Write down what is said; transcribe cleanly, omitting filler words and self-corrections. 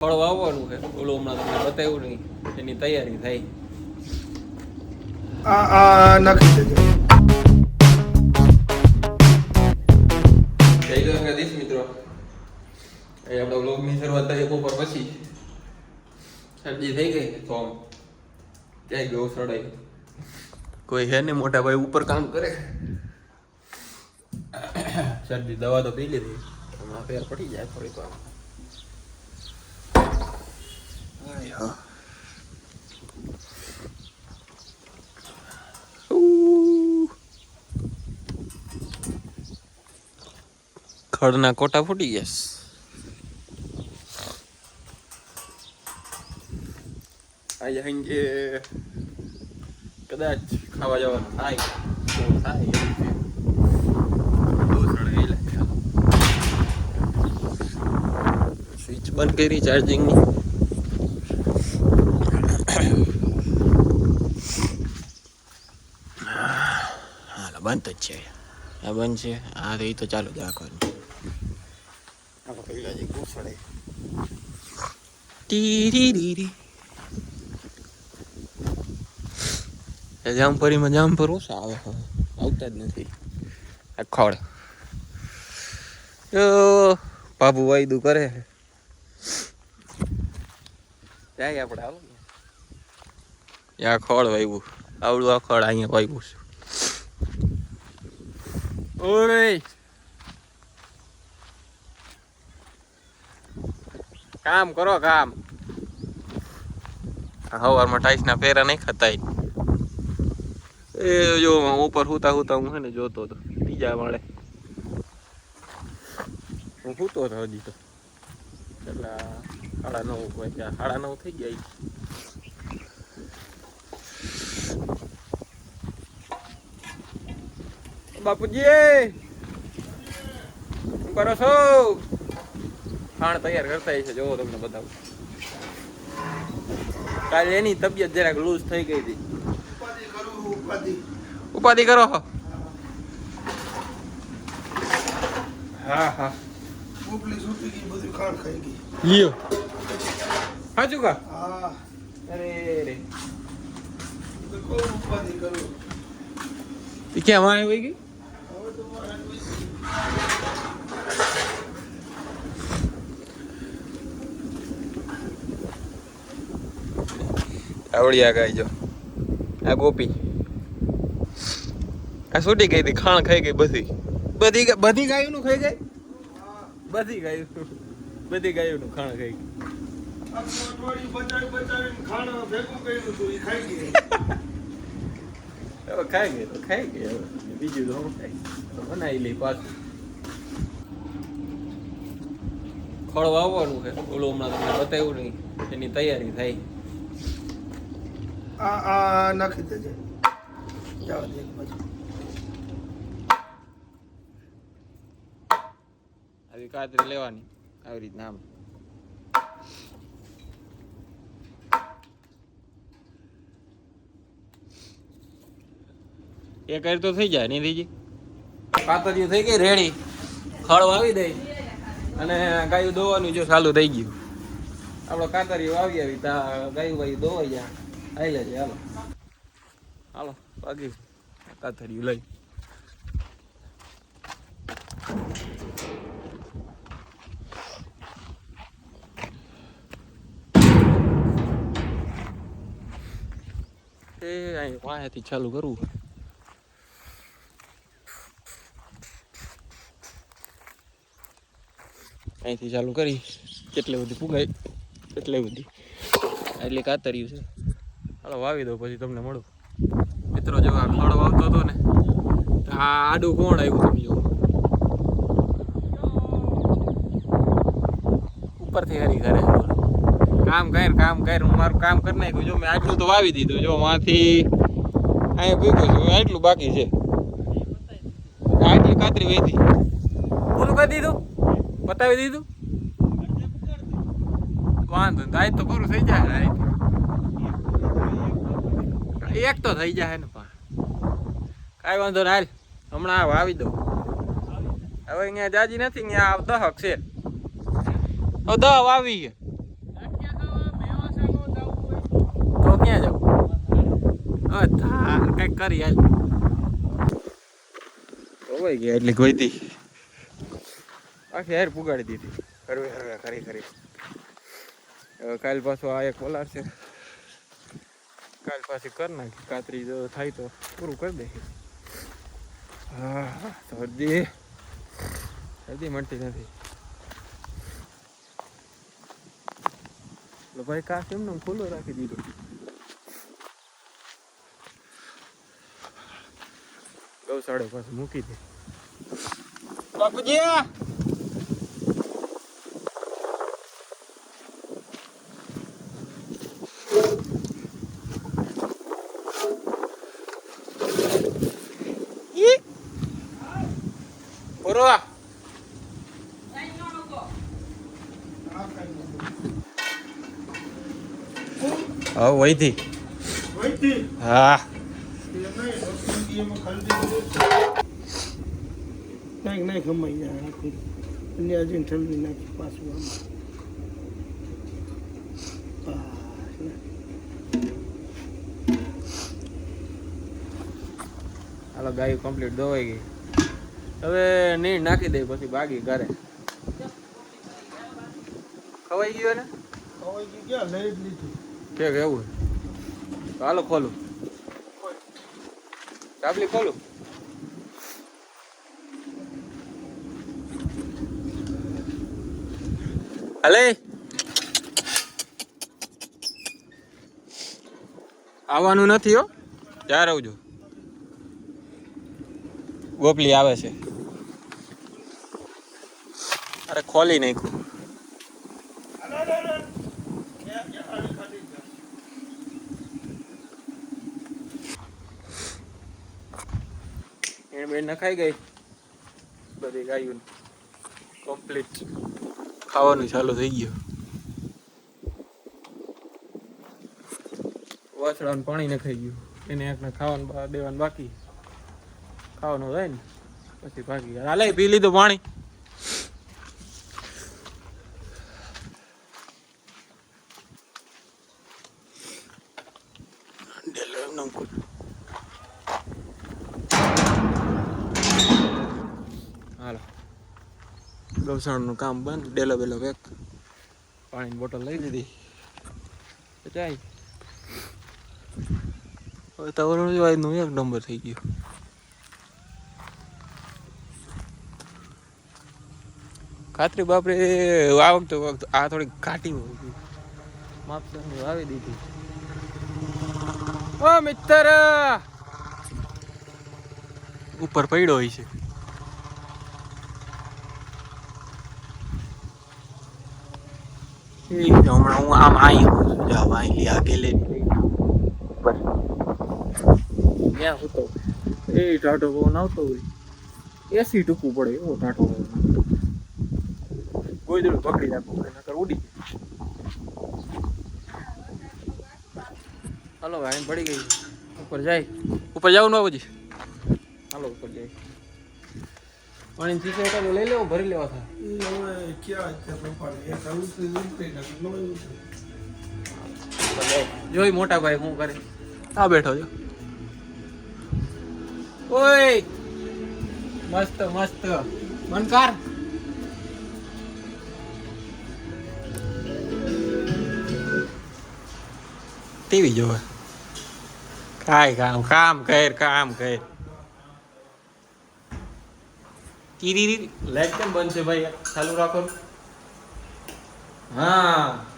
ફળ વાવવાનું છે ઓલું હમણાં તમને બતાવ્યું નહીં એની તૈયારી થાય. નાખી દેજો. જય દ્વારકાધીશ મિત્રો. એ આપણા વ્લોગની શરૂઆત થઈ બપોર પછી. શરદી થઈ ગઈ તો ક્યાંય ગયો સડાઈ. કોઈ હે ને મોટા ભાઈ ઉપર કામ કરે. શરદી દવા તો પી લીધી, હમણાં ફેર પડી જાય થોડીક વાર. ખડના કોટા ફૂટી ગયા. આજે સાંજે કદાચ ખાવા જવાનું થાય તો થાય. સ્વિચ બંધ કરી ચાર્જિંગની. હાલો બંધ જ છે. આ બંધ છે. આ તો એ તો ચાલુ જ રાખવાનું. જામફળીમાં જામફળ ઓછા આવે, આવતા જ નથી. આ ખડ બાબુ વાયદું કરે જાય આપણે. આવો આ ખડ વાવ્યું, આવડું આ ખડ અહીંયા વાવ્યું છે. ઓરે કામ કરો કામ. સવારમાં ટાઈસના ફેરા નહીં ખતાય. એ જો ઉપર હુતા હુતા હું છે ને જોતો હતો ત્રીજા માળે. હું સૂતો હતો હજી તો. એટલા 9:30 વાગ્યા, 9:30 થઈ ગયા. બાપુજી શું કરો છો? ખાણ તૈયાર કરતા છે, જોવો તમને બતાવું. કાલે એની તબિયત જરાક લૂઝ થઈ ગઈ હતી. ઉપાધિ કરો. હા હા ઉપલી સૂટી ગઈ, બધું ખાણ ખાઈ ગઈ. લ્યો સાચું કા? હા. અરે રે કોઈ ઉપાધિ કરું. એ ક્યાં વાય વઈ ગઈ? હવે તો મારા આવડિયા ગાય જો. આ ગોપી આ છૂટી ગઈ હતી, ખાણ ખાઈ ગઈ. બધી ગાયું નું ખાઈ ગઈ. બધી ગાયું નું ખાણ ખાઈ ગઈ. બચાવી ખાણ ભેગું કર્યું હતું, એ ખાઈ ગઈ. હવે ખાઈ ગઈ તો ખાઈ ગઈ. હવે બીજું તો શું ખાઈ બનાવી લઈ પાછું. ફળ વાવવાનું છે ઓલું હમણાં તમને બતાવ્યું નહીં એની તૈયારી થાય. નાખી દેજો. જાવ દે એક બાજુ. આવી કાતરી લેવાની આવી રીતના આમ. એ કરી તો થઈ જાય નહીં થઈ. કાતરીઓ થઈ ગઈ રેડી. ખળ વાવી દઈ અને ગાયું દોવાનું જો ચાલુ થઈ ગયું. આપણો કાતરીઓ વાવી આવી ત્યાં ગાયું ભાઈ દોવાઈ જાય. આઈ છે. હાલો હાલો બાકી કાતરીઓ લઈ. એ અહીં વાંહેથી ચાલુ કરવું. અહીંથી ચાલુ કરી કેટલી બધી પુગાઈ એટલી બધી એટલે કાતર્યું છે. હાલો વાવી દો પછી તમને મળું. મિત્રો જો આ ખડ વાવતો હતો ને આ આડું કોણ આવ્યું તમે જો ઉપરથી હરી કરે. કામ કર હું મારું કામ કરી નાખ્યું. જો મેં આટલું તો વાવી દીધું. જો માંથી અહીંયા ભૂગ્યો છું, આટલું બાકી છે. આટલી કાતરી વહીતી પૂરું કરી દીધું, બતાવી દીધું. વાંધો ને આજ તો પૂરું થઈ જાય. એક તો થઈ જાય ને પણ કાંઈ વાંધો ને. હાલ હમણાં વાવી દઉં. હવે અહીંયા જાજી નથી, ત્યાં 10 છે. 10 વાવી ક્યાં જાવ કઈક કરી હાલ હોય ગયા એટલે ગોઈતી આખી હાર પુગાડી દીધી હરવે હરવે કરી કરી કાલ પાછો આ એક બોલાર છે કાલ પાછી કરી નાખી કાતરી જો થાય તો પૂરું કરી દે હા શરદી મળતી નથી ભાઈ કાચ એમને ખુલ્લો રાખી દીધો ગૌશાળે પાછું મૂકી દે બાપુજી બરોબર હા વહીથી હા નહીં ખમાઈ જાય આખું અને હજી ઠંડી નાખી પાછું હાલો ગાય કમ્પ્લીટ ધોવાઈ ગઈ હવે નીણ નાખી દે પછી બાગી ઘરે ખવાઈ ગયો ને ખવાઈ ગયું ક્યાં લઈ જ લીધું કે એવું તો હાલો ખોલું ચાપલી ખોલું હાલે આવવાનું નથી હો ત્યાં આવજો ગોપલી આવે છે અરે ખોલી નાખ્યું બેન નખાઈ ગઈ બધી ગાયું કમ્પ્લીટ ખાવાનું ચાલુ થઈ ગયું વાછડાનું પાણી નખાઈ ગયું એને એકને ખાવાનું દેવાનું બાકી ખાવાનું હોય ને પછી ભાગી ગયા હાલે પી લીધું પાણી હાલો ગૌશાળાનું કામ બંધ ડેલો બેલો પેક પાણીની બોટલ લઈ લીધી જાય હવે તવરણ નું એક નંબર થઈ ગયો ખાતરી બાપરે આ વખતે આ થોડી ઘાટી હોય માપસર વાવી દીધી ઓ મિત્ર ઉપર પડ્યો હોય છે હમણાં હું આમ આવી જાવ અહીં આગેલે ઉપર ત્યાં હતો એ ટાટો પવન આવતો હોય એસી ટૂંકું પડે એવો ટાટો પવન ગોદડું પકડી રાખવું નકર ઉડી હાલો ભાઈ પડી ગઈ ઉપર જાય ઉપર જવાનું બાબુજી હાલો ઉપર જાય પાણી ચીસે એકાદું લઈ લેવો ભરી લેવા થાય હવે ક્યાં જોઈ મોટા ભાઈ શું કરે આ બેઠો છો ઓય મસ્ત મસ્ત મનકાર ટીવી જોવે કાય કામ કર લાઈટ કેમ બંધ છે ભાઈ ચાલુ રાખો હા